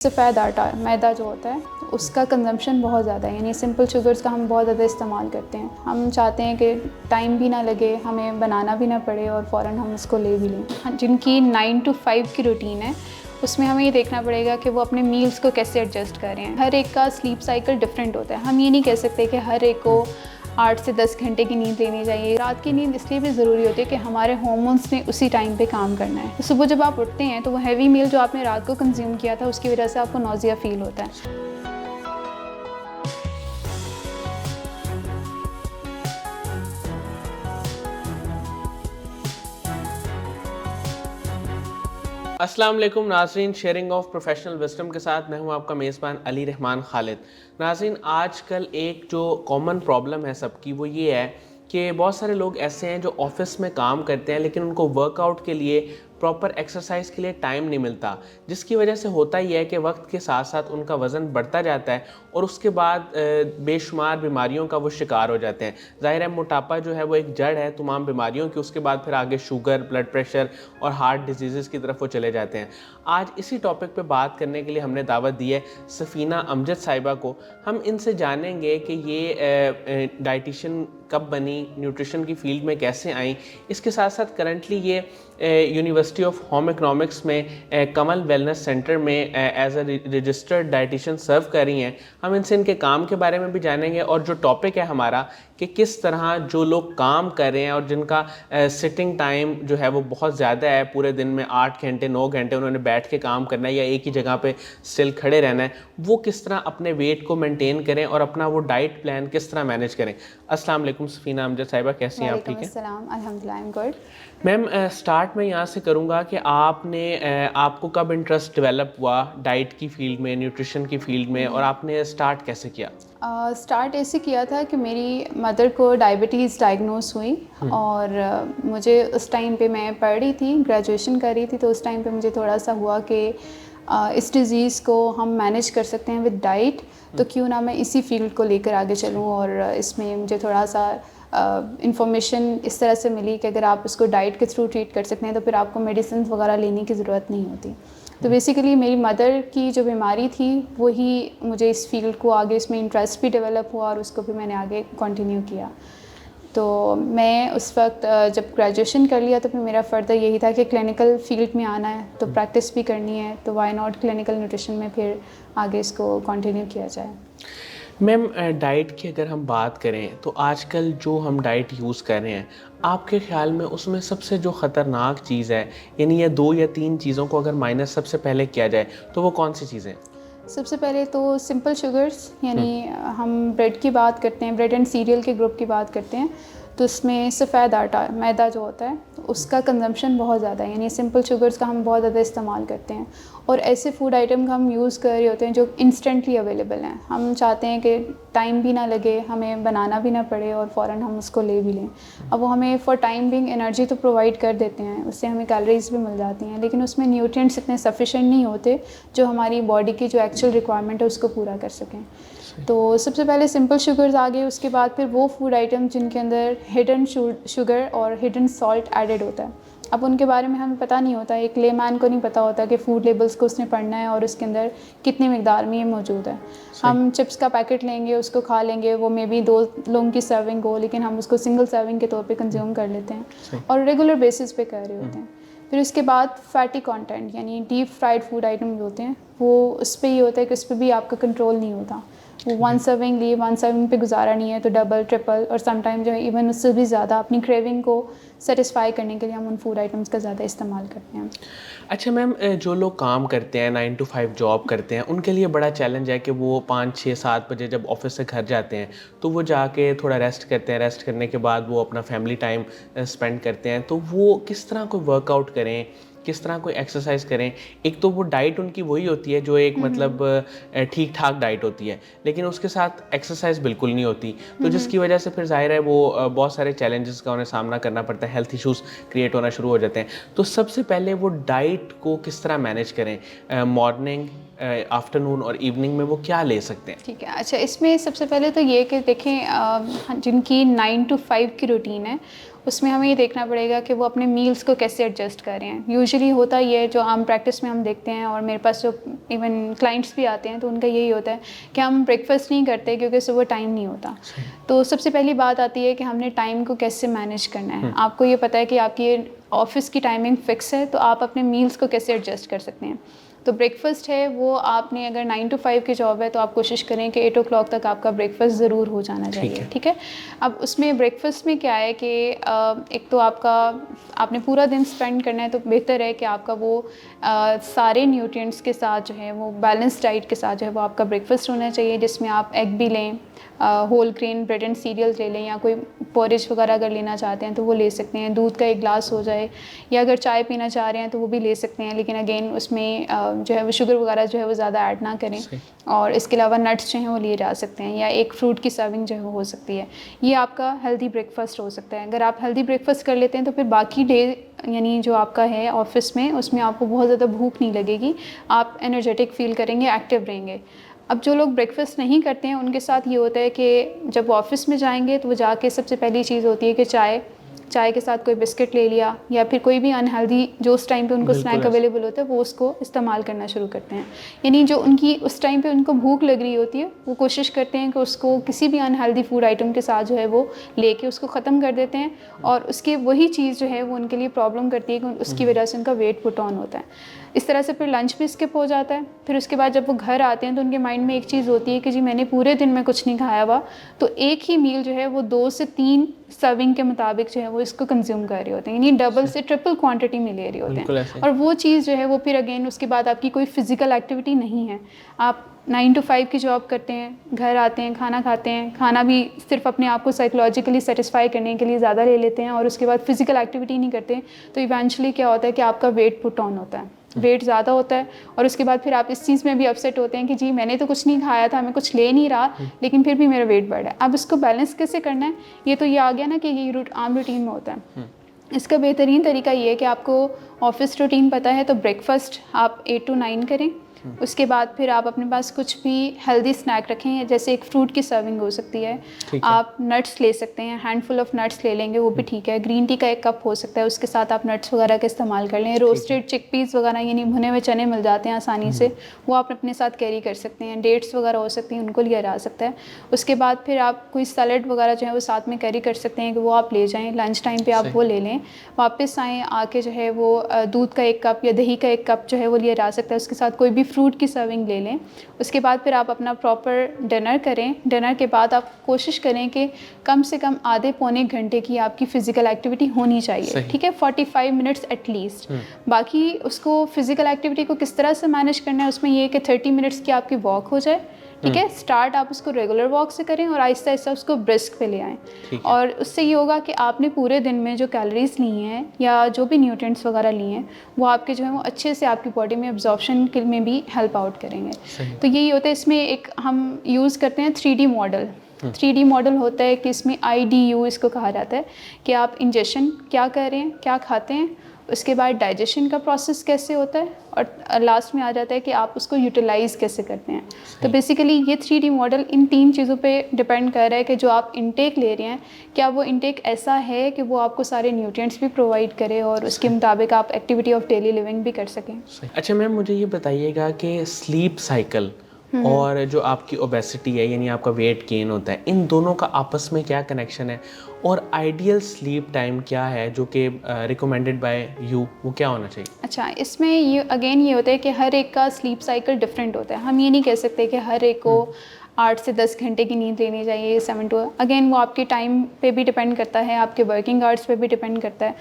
सफ़ेद आटा मैदा जो होता है उसका कंजम्पशन बहुत ज़्यादा है, यानी सिंपल शुगर्स का हम बहुत ज़्यादा इस्तेमाल करते हैं। हम चाहते हैं कि टाइम भी ना लगे, हमें बनाना भी ना पड़े और फ़ौरन हम इसको ले भी लें। जिनकी 9 to 5 की रूटीन है उसमें हमें ये देखना पड़ेगा कि वो अपने मील्स को कैसे एडजस्ट कर रहे हैं। हर एक का स्लीप साइकिल डिफरेंट होता है। हम ये नहीं कह सकते कि हर एक को 8 से 10 घंटे की नींद लेनी चाहिए। रात की नींद इसलिए भी ज़रूरी होती है कि हमारे हार्मोन्स ने उसी टाइम पे काम करना है। तो सुबह जब आप उठते हैं तो वो हैवी मील जो आपने रात को कंज्यूम किया था उसकी वजह से आपको नौजिया फील होता है। अस्सलाम वालेकुम नाज़रीन, शेयरिंग ऑफ प्रोफेशनल विजडम के साथ मैं हूं आपका मेज़बान अली रहमान खालिद। नाज़रीन, आजकल एक जो कॉमन प्रॉब्लम है सबकी वो ये है कि बहुत सारे लोग ऐसे हैं जो ऑफिस में काम करते हैं लेकिन उनको वर्कआउट के लिए प्रॉपर एक्सरसाइज के लिए टाइम नहीं मिलता, जिसकी वजह से होता ही है कि वक्त के साथ साथ उनका वज़न बढ़ता जाता है और उसके बाद बेशुमार बीमारियों का वो शिकार हो जाते हैं। ज़ाहिर है मोटापा जो है वो एक जड़ है तमाम बीमारियों की, उसके बाद फिर आगे शुगर, ब्लड प्रेशर और हार्ट डिजीज़ की तरफ वो चले जाते हैं। आज इसी टॉपिक पे बात करने के लिए हमने दावत दी है सफ़ीना अमजद साहिबा को। हम इनसे जानेंगे कि ये डाइटिशियन कब बनी, न्यूट्रिशन की फील्ड में कैसे आई, इसके साथ साथ करंटली ये यूनिवर्सिटी ऑफ होम इकोनॉमिक्स में कमल वेलनेस सेंटर में एज अ रजिस्टर्ड डाइटिशियन सर्व कर रही हैं। हम इनसे इनके काम के बारे में भी जानेंगे और जो टॉपिक है हमारा कि किस तरह जो लोग काम कर रहे हैं और जिनका सिटिंग टाइम जो है वो बहुत ज़्यादा है, पूरे दिन में 8 घंटे 9 घंटे उन्होंने बैठ के काम करना है या एक ही जगह पे स्टिल खड़े रहना है, वो किस तरह अपने वेट को मेंटेन करें और अपना वो डाइट प्लान किस तरह मैनेज करें। अस्सलाम वालेकुम सफ़ीना अमजद साहिबा, कैसी हैं आप? ठीक है अल्हम्दुलिल्लाह, I am good. Ma'am, start में यहाँ से करूँगा कि आपको कब इंटरेस्ट डेवलप हुआ डाइट की फील्ड में, न्यूट्रिशन की फील्ड में, और आपने स्टार्ट कैसे किया? स्टार्ट ऐसे किया था कि मेरी मदर को डायबिटीज़ डायग्नोस हुई और मुझे उस टाइम पे मैं पढ़ रही थी, ग्रेजुएशन कर रही थी, तो उस टाइम पे मुझे थोड़ा सा हुआ कि इस डिज़ीज़ को हम मैनेज कर सकते हैं विद डाइट, तो क्यों ना मैं इसी फील्ड को लेकर आगे चलूँ। और इसमें मुझे थोड़ा सा इंफॉर्मेशन इस तरह से मिली कि अगर आप इसको डाइट के थ्रू ट्रीट कर सकते हैं तो फिर आपको मेडिसिन वगैरह लेने की ज़रूरत नहीं होती। तो बेसिकली मेरी मदर की जो बीमारी थी वही मुझे इस फील्ड को आगे इसमें इंटरेस्ट भी डेवलप हुआ और उसको भी मैंने आगे कंटिन्यू किया। तो मैं उस वक्त जब ग्रेजुएशन कर लिया तो फिर मेरा फ़र्दर यही था कि क्लिनिकल फील्ड में आना है, तो प्रैक्टिस भी करनी है, तो वाई नॉट क्लिनिकल न्यूट्रिशन में फिर आगे इसको कंटिन्यू किया जाए। मैम, डाइट की अगर हम बात करें तो आजकल जो हम डाइट यूज़ कर रहे हैं, आपके ख़्याल में उसमें सबसे जो ख़तरनाक चीज़ है, यानी ये 2 या 3 चीज़ों को अगर माइनस सबसे पहले किया जाए तो वो कौन सी चीज़ें? सबसे पहले तो सिंपल शुगर्स, यानी हम ब्रेड की बात करते हैं, ब्रेड एंड सीरियल के ग्रुप की बात करते हैं, तो उसमें सफ़ेद आटा मैदा जो होता है उसका कंजम्पशन बहुत ज़्यादा है, यानी सिंपल शुगर्स का हम बहुत ज़्यादा इस्तेमाल करते हैं और ऐसे फूड आइटम का हम यूज़ कर रहे होते हैं जो इंस्टेंटली अवेलेबल हैं। हम चाहते हैं कि टाइम भी ना लगे, हमें बनाना भी ना पड़े और फ़ौरन हम उसको ले भी लें। अब वो हमें फॉर टाइम बिंग एनर्जी तो प्रोवाइड कर देते हैं, उससे हमें कैलोरीज भी मिल जाती हैं, लेकिन उसमें न्यूट्रिएंट्स इतने सफिशेंट नहीं होते जो हमारी बॉडी की जो एक्चुअल रिक्वायरमेंट है उसको पूरा कर सकें। तो सबसे पहले सिंपल शुगर्स आ गए, उसके बाद फिर वो फूड आइटम जिनके अंदर हिडन शुगर और हिडन सॉल्ट एडेड होता है। अब उनके बारे में हमें पता नहीं होता, एक लेमैन को नहीं पता होता कि फ़ूड लेबल्स को उसने पढ़ना है और उसके अंदर कितनी मिकदार में ये मौजूद है। हम चिप्स का पैकेट लेंगे, उसको खा लेंगे, वो मे बी 2 लोगों की सर्विंग हो, लेकिन हम उसको सिंगल सर्विंग के तौर पे कंज्यूम कर लेते हैं और रेगुलर बेसिस पे कर रहे होते हैं। फिर उसके बाद फैटी कंटेंट, यानी डीप फ्राइड फूड आइटम जो होते हैं वो उस पर ये होता है कि उस पर भी आपका कंट्रोल नहीं होता। वो 1 सर्विंग लिए 1 सर्विंग पे गुजारा नहीं है तो डबल ट्रिपल और समटाइम जो है इवन उससे भी ज़्यादा अपनी क्रेविंग को सेटिस्फाई करने के लिए हम उन फूड आइटम्स का ज़्यादा इस्तेमाल करते हैं। अच्छा मैम, जो लोग काम करते हैं 9 to 5 जॉब करते हैं, उनके लिए बड़ा चैलेंज है कि वो 5, 6, 7 बजे जब ऑफिस से घर जाते हैं तो वो जाके थोड़ा रेस्ट करते हैं, रेस्ट करने के बाद वो अपना फैमिली टाइम स्पेंड करते हैं, तो वो किस तरह कोई वर्कआउट करें, किस तरह कोई एक्सरसाइज करें। एक तो वो डाइट उनकी वही होती है जो एक मतलब ठीक ठाक डाइट होती है, लेकिन उसके साथ एक्सरसाइज बिल्कुल नहीं होती, तो जिसकी वजह से फिर जाहिर है वो बहुत सारे चैलेंजेस का उन्हें सामना करना पड़ता है, हेल्थ इश्यूज क्रिएट होना शुरू हो जाते हैं। तो सबसे पहले वो डाइट को किस तरह मैनेज करें, मॉर्निंग, आफ्टरनून और इवनिंग में वो क्या ले सकते हैं? ठीक है, अच्छा इसमें सबसे पहले तो ये कि देखें जिनकी 9 to 5 की रूटीन है उसमें हमें ये देखना पड़ेगा कि वो अपने मील्स को कैसे एडजस्ट कर रहे हैं। यूजुअली होता ये है, जो आम प्रैक्टिस में हम देखते हैं, और मेरे पास जो इवन क्लाइंट्स भी आते हैं तो उनका यही होता है कि हम ब्रेकफास्ट नहीं करते क्योंकि सुबह टाइम नहीं होता। तो सबसे पहली बात आती है कि हमने टाइम को कैसे मैनेज करना है। आपको ये पता है कि आपकी ऑफिस की टाइमिंग फ़िक्स है, तो आप अपने मील्स को कैसे एडजस्ट कर सकते हैं। तो ब्रेकफास्ट है वो आपने अगर 9 to 5 की जॉब है तो आप कोशिश करें कि 8 o'clock तक आपका ब्रेकफास्ट ज़रूर हो जाना चाहिए, ठीक है। अब उसमें ब्रेकफास्ट में क्या है कि एक तो आपने पूरा दिन स्पेंड करना है, तो बेहतर है कि आपका वो सारे न्यूट्रिएंट्स के साथ जो है वो बैलेंस डाइट के साथ जो है वो आपका ब्रेकफास्ट होना चाहिए, जिसमें आप एग भी लें, whole grain bread and cereals ले लें, या कोई पोरिज वगैरह अगर लेना चाहते हैं तो वो ले सकते हैं। दूध का 1 ग्लास हो जाए, या अगर चाय पीना चाह रहे हैं तो वो भी ले सकते हैं, लेकिन अगेन उसमें जो है वो शुगर वगैरह जो है वो ज़्यादा ऐड ना करें। और इसके अलावा नट्स जो हैं वो लिए जा सकते हैं, या एक फ्रूट की सर्विंग जो है वो हो सकती है। ये आपका हेल्दी ब्रेकफास्ट हो सकता है। अगर आप हेल्दी ब्रेकफास्ट कर लेते हैं तो फिर बाकी डे यानी जो आपका है ऑफिस में, उसमें आपको बहुत ज़्यादा भूख नहीं लगेगी, आप एनर्जेटिक फील करेंगे, एक्टिव रहेंगे। अब जो लोग ब्रेकफास्ट नहीं करते हैं उनके साथ ये होता है कि जब वो ऑफिस में जाएंगे तो वो जाके सबसे पहली चीज़ होती है कि चाय के साथ कोई बिस्किट ले लिया, या फिर कोई भी अनहेल्दी जो उस टाइम पे उनको स्नैक अवेलेबल होता है वो उसको इस्तेमाल करना शुरू करते हैं। यानी जो उनकी उस टाइम पे उनको भूख लग रही होती है वो कोशिश करते हैं कि उसको किसी भी अनहेल्दी फूड आइटम के साथ जो है वो लेके उसको ख़त्म कर देते हैं, और उसके वही चीज़ जो है वो उनके लिए प्रॉब्लम करती है कि उसकी वजह से उनका वेट पुट ऑन होता है। इस तरह से फिर लंच भी स्किप हो जाता है। फिर उसके बाद जब वो घर आते हैं तो उनके माइंड में एक चीज़ होती है कि जी मैंने पूरे दिन में कुछ नहीं खाया हुआ, तो एक ही मील जो है वो 2 से 3 सर्विंग के मुताबिक जो है वो इसको कंज्यूम कर रहे होते हैं, यानी डबल से ट्रिपल क्वांटिटी में ले रहे होते हैं। और वो चीज़ जो है वो फिर अगेन उसके बाद आपकी कोई फिजिकल एक्टिविटी नहीं है। आप 9 to 5 की जॉब करते हैं, घर आते हैं, खाना खाते हैं, खाना भी सिर्फ अपने आप को साइकोलॉजिकली सेटिस्फाई करने के लिए ज़्यादा ले लेते हैं, और उसके बाद फिजिकल एक्टिविटी नहीं करते, तो इवेंचुअली क्या होता है कि आपका वेट पुट ऑन होता है, वेट ज़्यादा होता है। और उसके बाद फिर आप इस चीज़ में भी अपसेट होते हैं कि जी मैंने तो कुछ नहीं खाया था, मैं कुछ ले नहीं रहा, लेकिन फिर भी मेरा वेट बढ़ रहा है। अब इसको बैलेंस कैसे करना है, ये तो ये आ गया ना कि ये आम रूटीन में होता है। इसका बेहतरीन तरीका ये है कि आपको ऑफिस रूटीन पता है तो ब्रेकफास्ट आप 8 to 9 करें। उसके बाद फिर आप अपने पास कुछ भी हेल्दी स्नैक रखें, जैसे एक फ्रूट की सर्विंग हो सकती है, आप नट्स ले सकते हैं, हैंडफुल ऑफ नट्स ले लेंगे वो भी ठीक है। ग्रीन टी का 1 कप हो सकता है, उसके साथ आप नट्स वगैरह का इस्तेमाल कर लें। रोस्टेड चिकपीस वगैरह यानी भुने हुए चने मिल जाते हैं आसानी से, वो आप अपने साथ कैरी कर सकते हैं। डेट्स वगैरह हो सकती हैं, उनको लिया जा सकता है। उसके बाद फिर आप कोई सैलड वगैरह जो है वो साथ में कैरी कर सकते हैं कि वो आप ले जाएँ, लंच टाइम पर आप वो ले लें। वापस आएँ, आके जो है वो दूध का 1 कप या दही का 1 कप जो है वो लिया जा सकता है, उसके साथ कोई भी फ्रूट की सर्विंग ले लें। उसके बाद फिर आप अपना प्रॉपर डिनर करें। डिनर के बाद आप कोशिश करें कि कम से कम आधे पौने घंटे की आपकी फ़िज़िकल एक्टिविटी होनी चाहिए, ठीक है, 45 मिनट्स एटलीस्ट। बाकी उसको फ़िज़िकल एक्टिविटी को किस तरह से मैनेज करना है, उसमें ये है कि 30 मिनट्स की आपकी वॉक हो जाए, ठीक है। स्टार्ट आप उसको रेगुलर वॉक से करें और आहिस्ता आहिस्ता उसको ब्रिस्क पे ले आएँ, और उससे ये होगा कि आपने पूरे दिन में जो कैलोरीज ली हैं या जो भी न्यूट्रिएंट्स वगैरह लिए हैं वो आपके जो है वो अच्छे से आपकी बॉडी में एब्जॉर्प्शन में भी हेल्प आउट करेंगे। तो यही होता है, इसमें एक हम यूज़ करते हैं 3D मॉडल। 3D मॉडल होता है कि इसमें IDU इसको कहा जाता है कि आप इंजेक्शन क्या कर रहे हैं, क्या खाते हैं, उसके बाद डाइजेशन का प्रोसेस कैसे होता है, और लास्ट में आ जाता है कि आप उसको यूटिलाइज़ कैसे करते हैं। तो बेसिकली ये 3D मॉडल इन 3 चीज़ों पे डिपेंड कर रहा है कि जो आप इंटेक ले रहे हैं क्या वो इंटेक ऐसा है कि वो आपको सारे न्यूट्रिएंट्स भी प्रोवाइड करे और उसके मुताबिक आप एक्टिविटी ऑफ डेली लिविंग भी कर सकें। अच्छा मैम, मुझे ये बताइएगा कि स्लीप साइकिल और जो आपकी ओबेसिटी है यानी आपका वेट गेन होता है, इन दोनों का आपस में क्या कनेक्शन है, और आइडियल स्लीप टाइम क्या है जो कि रिकमेंडेड बाय यू, वो क्या होना चाहिए? अच्छा, इसमें ये अगेन ये होता है कि हर एक का स्लीप साइकिल डिफरेंट होता है। हम ये नहीं कह सकते कि हर एक को 8 से 10 घंटे की नींद लेनी चाहिए, 7 to, अगेन वो आपके टाइम पे भी डिपेंड करता है, आपके वर्किंग आवर्स पे भी डिपेंड करता है।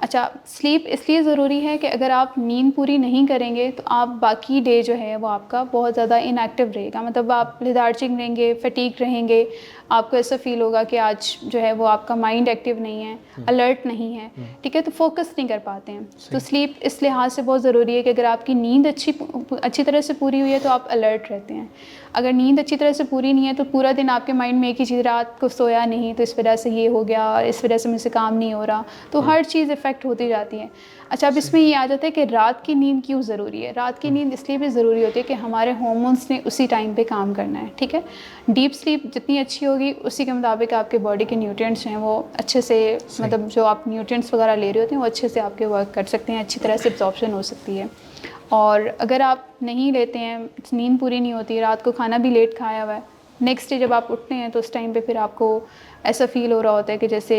अच्छा, स्लीप इसलिए ज़रूरी है कि अगर आप नींद पूरी नहीं करेंगे तो आप बाकी डे जो है वो आपका बहुत ज़्यादा इनएक्टिव रहेगा, मतलब आप लेथार्जिक रहेंगे, फटीग रहेंगे, आपको ऐसा फील होगा कि आज जो है वो आपका माइंड एक्टिव नहीं है, अलर्ट नहीं है, ठीक है, तो फोकस नहीं कर पाते हैं। तो स्लीप इस लिहाज से बहुत ज़रूरी है कि अगर आपकी नींद अच्छी तरह से पूरी हुई है तो आप अलर्ट रहते हैं। अगर नींद अच्छी तरह तरह से पूरी नहीं है तो पूरा दिन आपके माइंड में एक ही चीज़, रात को सोया नहीं तो इस वजह से ये हो गया, इस वजह से मुझसे काम नहीं हो रहा, तो हर चीज़ इफ़ेक्ट होती जाती है। अच्छा, अब इसमें ये आ जाता है कि रात की नींद क्यों ज़रूरी है। रात की नींद इसलिए भी ज़रूरी होती है कि हमारे हार्मोन्स ने उसी टाइम पे काम करना है, ठीक है। डीप स्लीप जितनी अच्छी होगी उसी के मुताबिक आपके बॉडी के न्यूट्रिएंट्स हैं वो अच्छे से, मतलब जो आप न्यूट्रिएंट्स वगैरह ले रहे होते हैं वो अच्छे से आपके वर्क कर सकते हैं, अच्छी तरह से एब्जॉर्प्शन हो सकती है। और अगर आप नहीं लेते हैं, नींद पूरी नहीं होती, रात को खाना भी लेट खाया हुआ है, नेक्स्ट डे जब आप उठते हैं तो उस टाइम पे फिर आपको ऐसा फ़ील हो रहा होता है कि जैसे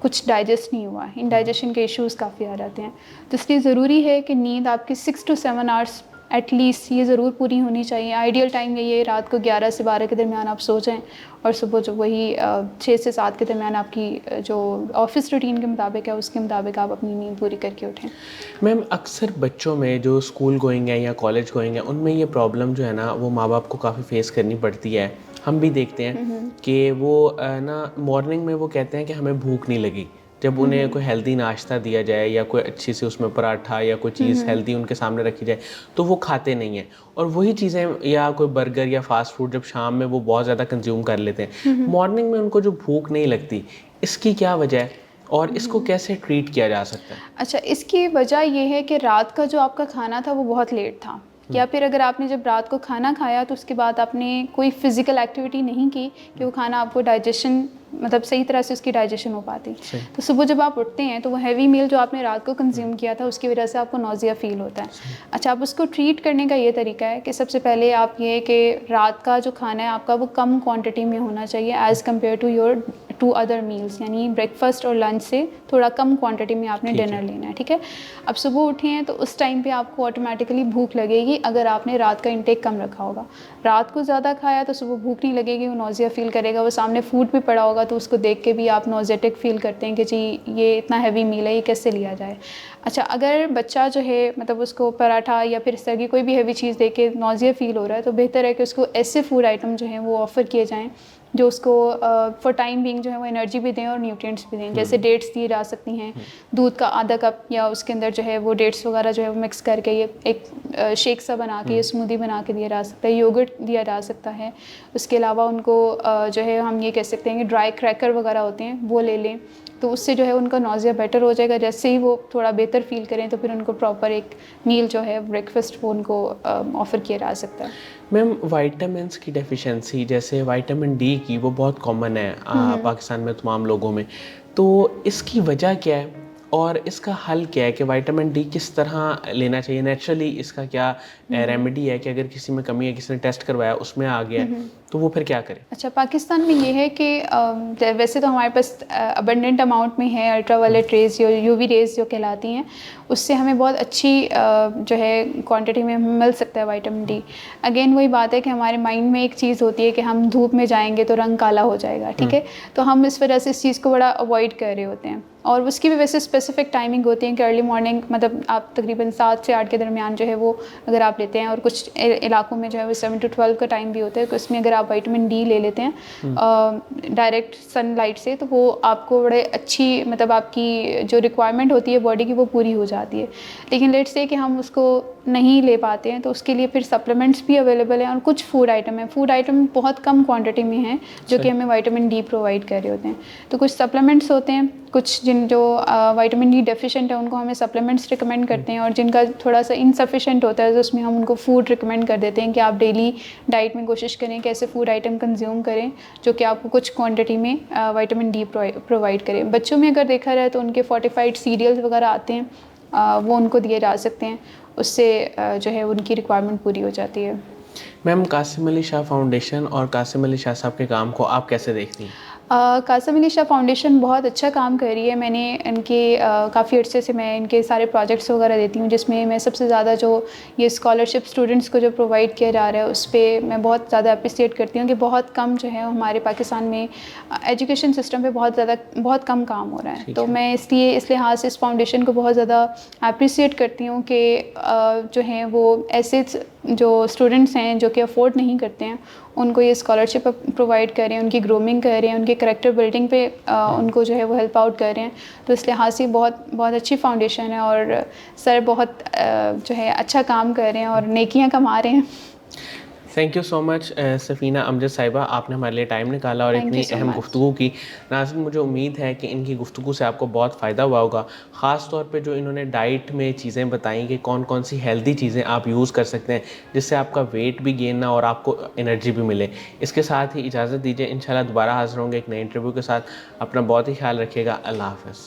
कुछ डाइजेस्ट नहीं हुआ, इंडाइजेशन के इश्यूज़ काफ़ी आ जाते हैं। तो इसलिए ज़रूरी है कि नींद आपकी 6 to 7 आवर्स एटलीस्ट ये ज़रूर पूरी होनी चाहिए। आइडियल टाइम यही है, रात को 11 से 12 के दरमियान आप सो जाएँ और सुबह जो वही 6 से 7 के दरमियान आपकी जो ऑफिस रूटीन के मुताबिक है उसके मुताबिक आप अपनी नींद पूरी करके उठें। मैम, अक्सर बच्चों में जो स्कूल गोइंग है या कॉलेज गोइंग है उनमें ये प्रॉब्लम जो है ना वो माँ बाप को काफ़ी फेस करनी पड़ती है। हम भी देखते हैं कि वो ना मॉर्निंग में वो कहते हैं कि हमें भूख नहीं लगी। जब उन्हें कोई हेल्दी नाश्ता दिया जाए या कोई अच्छी सी उसमें पराठा या कोई चीज़ हेल्दी उनके सामने रखी जाए तो वो खाते नहीं हैं, और वही चीज़ें या कोई बर्गर या फास्ट फूड जब शाम में वो बहुत ज़्यादा कंज्यूम कर लेते हैं, मॉर्निंग में उनको जो भूख नहीं लगती, इसकी क्या वजह है और इसको कैसे ट्रीट किया जा सकता है? अच्छा, इसकी वजह ये है कि रात का जो आपका खाना था वो बहुत लेट था, या फिर अगर आपने जब रात को खाना खाया तो उसके बाद आपने कोई फ़िज़िकल एक्टिविटी नहीं की कि वो खाना आपको डाइजेशन, मतलब सही तरह से उसकी डाइजेशन हो पाती। तो सुबह जब आप उठते हैं तो वो हैवी मील जो आपने रात को कंज्यूम किया था उसकी वजह से आपको नौजिया फ़ील होता है। अच्छा, अब उसको ट्रीट करने का ये तरीका है कि सबसे पहले आप ये कि रात का जो खाना है आपका वो कम क्वांटिटी में होना चाहिए as compare to your 2 other meals, यानी ब्रेकफास्ट और लंच से थोड़ा कम क्वांटिटी में आपने डिनर लेना है, ठीक है। अब सुबह उठे हैं तो उस टाइम पे आपको ऑटोमेटिकली भूख लगेगी अगर आपने रात का इंटेक कम रखा होगा। रात को ज़्यादा खाया तो सुबह भूख नहीं लगेगी, वो नौजिया फ़ील करेगा, वो सामने फूड भी पड़ा होगा तो उसको देख के भी आप नौजेटिक फ़ील करते हैं कि जी ये इतना हैवी मील है, ये कैसे लिया जाए। अच्छा, अगर बच्चा जो है मतलब उसको पराठा या फिर इस तरह की कोई भी हैवी चीज़ देख के नौजिया फ़ील हो रहा है तो बेहतर है कि उसको ऐसे फूड आइटम जो हैं वो ऑफ़र किए जाएँ जो उसको फॉर टाइम बिंग जो है वो एनर्जी भी दें और न्यूट्रिएंट्स भी दें। जैसे डेट्स दी जा सकती हैं, दूध का आधा कप या उसके अंदर जो है वो डेट्स वगैरह जो है वो मिक्स करके ये एक शेक सा बना के, ये स्मूदी बना के दिया जा सकता है। योगर्ट दिया जा सकता है। उसके अलावा उनको जो है हम ये कह सकते हैं कि ड्राई क्रैकर वगैरह होते हैं वो ले लें, तो उससे जो है उनका नौजिया बेटर हो जाएगा। जैसे ही वो थोड़ा बेहतर फील करें तो फिर उनको प्रॉपर एक मील जो है ब्रेकफास्ट वो उनको ऑफ़र किया जा सकता है। मैम, वाइटामिन्स की डेफिशिएंसी जैसे विटामिन डी की वो बहुत कॉमन है पाकिस्तान में तमाम लोगों में, तो इसकी वजह क्या है और इसका हल क्या है कि विटामिन डी किस तरह लेना चाहिए? नेचुरली इसका क्या रेमेडी है कि अगर किसी में कमी है, किसी ने टेस्ट करवाया उसमें आ गया है तो वो फिर क्या करे? अच्छा, पाकिस्तान में ये है कि वैसे तो हमारे पास अबंडेंट अमाउंट में है अल्ट्रावायलेट रेज़, यूवी रेज़ जो कहलाती हैं, उससे हमें बहुत अच्छी जो है क्वांटिटी में मिल सकता है विटामिन डी। अगेन वही बात है कि हमारे माइंड में एक चीज़ होती है कि हम धूप में जाएंगे तो रंग काला हो जाएगा, ठीक है। तो हम इस वजह से इस चीज़ को बड़ा अवॉइड कर रहे होते हैं, और उसकी भी वैसे स्पेसिफिक टाइमिंग होती है कि अर्ली मॉर्निंग, मतलब आप तकरीबन 7 से 8 के दरमियान जो है वो अगर आप लेते हैं, और कुछ इलाकों में जो है वो 7 to 12 का टाइम भी होता है, तो उसमें अगर आप विटामिन डी ले लेते हैं डायरेक्ट सनलाइट से तो वो आपको बड़े अच्छी, मतलब आपकी जो रिक्वायरमेंट होती है बॉडी की वो पूरी हो जाती है। लेकिन लेट्स से कि हम उसको नहीं ले पाते हैं तो उसके लिए फिर सप्लीमेंट्स भी अवेलेबल हैं, और कुछ फूड आइटम हैं, फूड आइटम बहुत कम क्वांटिटी में हैं जो कि हमें विटामिन डी प्रोवाइड कर रहे होते हैं। तो कुछ सप्लीमेंट्स होते हैं, कुछ जो विटामिन डी डेफिशिएंट है उनको हमें सप्लीमेंट्स रिकमेंड करते हैं, और जिनका थोड़ा सा इनसफिशेंट होता है तो उसमें हम उनको फूड रिकमेंड कर देते हैं कि आप डेली डाइट में कोशिश करें कि ऐसे फूड आइटम कंज्यूम करें जो कि आपको कुछ क्वांटिटी में विटामिन डी प्रोवाइड करें। बच्चों में अगर देखा जाए तो उनके फोर्टिफाइड सीरियल्स वगैरह आते हैं, वो उनको दिए जा सकते हैं, उससे जो है उनकी रिक्वायरमेंट पूरी हो जाती है। मैम, कासिम अली शाह फाउंडेशन और कासिम अली शाह साहब के काम को आप कैसे देखती हैं? कासिम अली शाह फाउंडेशन बहुत अच्छा काम कर रही है। मैंने इनके काफ़ी अर्से से मैं इनके सारे प्रोजेक्ट्स वगैरह देती हूँ, जिसमें मैं सबसे ज़्यादा जो ये स्कॉलरशिप स्टूडेंट्स को जो प्रोवाइड किया जा रहा है उस पर मैं बहुत ज़्यादा अप्रिसिएट करती हूँ कि बहुत कम जो है हमारे पाकिस्तान में एजुकेशन सिस्टम पे बहुत कम काम हो रहा है। तो मैं इसलिए इस लिहाज से इस फाउंडेशन को बहुत ज़्यादा अप्रिसिएट करती हूँ कि जो हैं वो ऐसे जो स्टूडेंट्स हैं जो कि अफोर्ड नहीं करते हैं उनको ये स्कॉलरशिप प्रोवाइड कर रहे हैं, उनकी ग्रूमिंग कर रहे हैं, उनके करैक्टर बिल्डिंग पे उनको जो है वो हेल्प आउट कर रहे हैं। तो इस लिहाज से बहुत अच्छी फाउंडेशन है, और सर बहुत जो है अच्छा काम कर रहे हैं और नेकियां कमा रहे हैं। Thank you so much Safina Amjad साहिबा, आपने हमारे लिए टाइम निकाला और Thank इतनी you so अहम much. गुफ्तगू की। नाज़रीन, मुझे उम्मीद है कि इनकी गुफ्तगू से आपको बहुत फ़ायदा हुआ होगा। ख़ास तौर पे जो इन्होंने डाइट में चीज़ें बताई कि कौन कौन सी हेल्दी चीज़ें आप यूज़ कर सकते हैं जिससे आपका वेट भी गेन ना और आपको एनर्जी भी मिले। इसके साथ ही इजाज़त दीजिए, इंशाल्लाह दोबारा हाज़िर होंगे एक नए इंटरव्यू के साथ। अपना बहुत ही ख्याल रखिएगा। अल्लाह हाफ़िज़।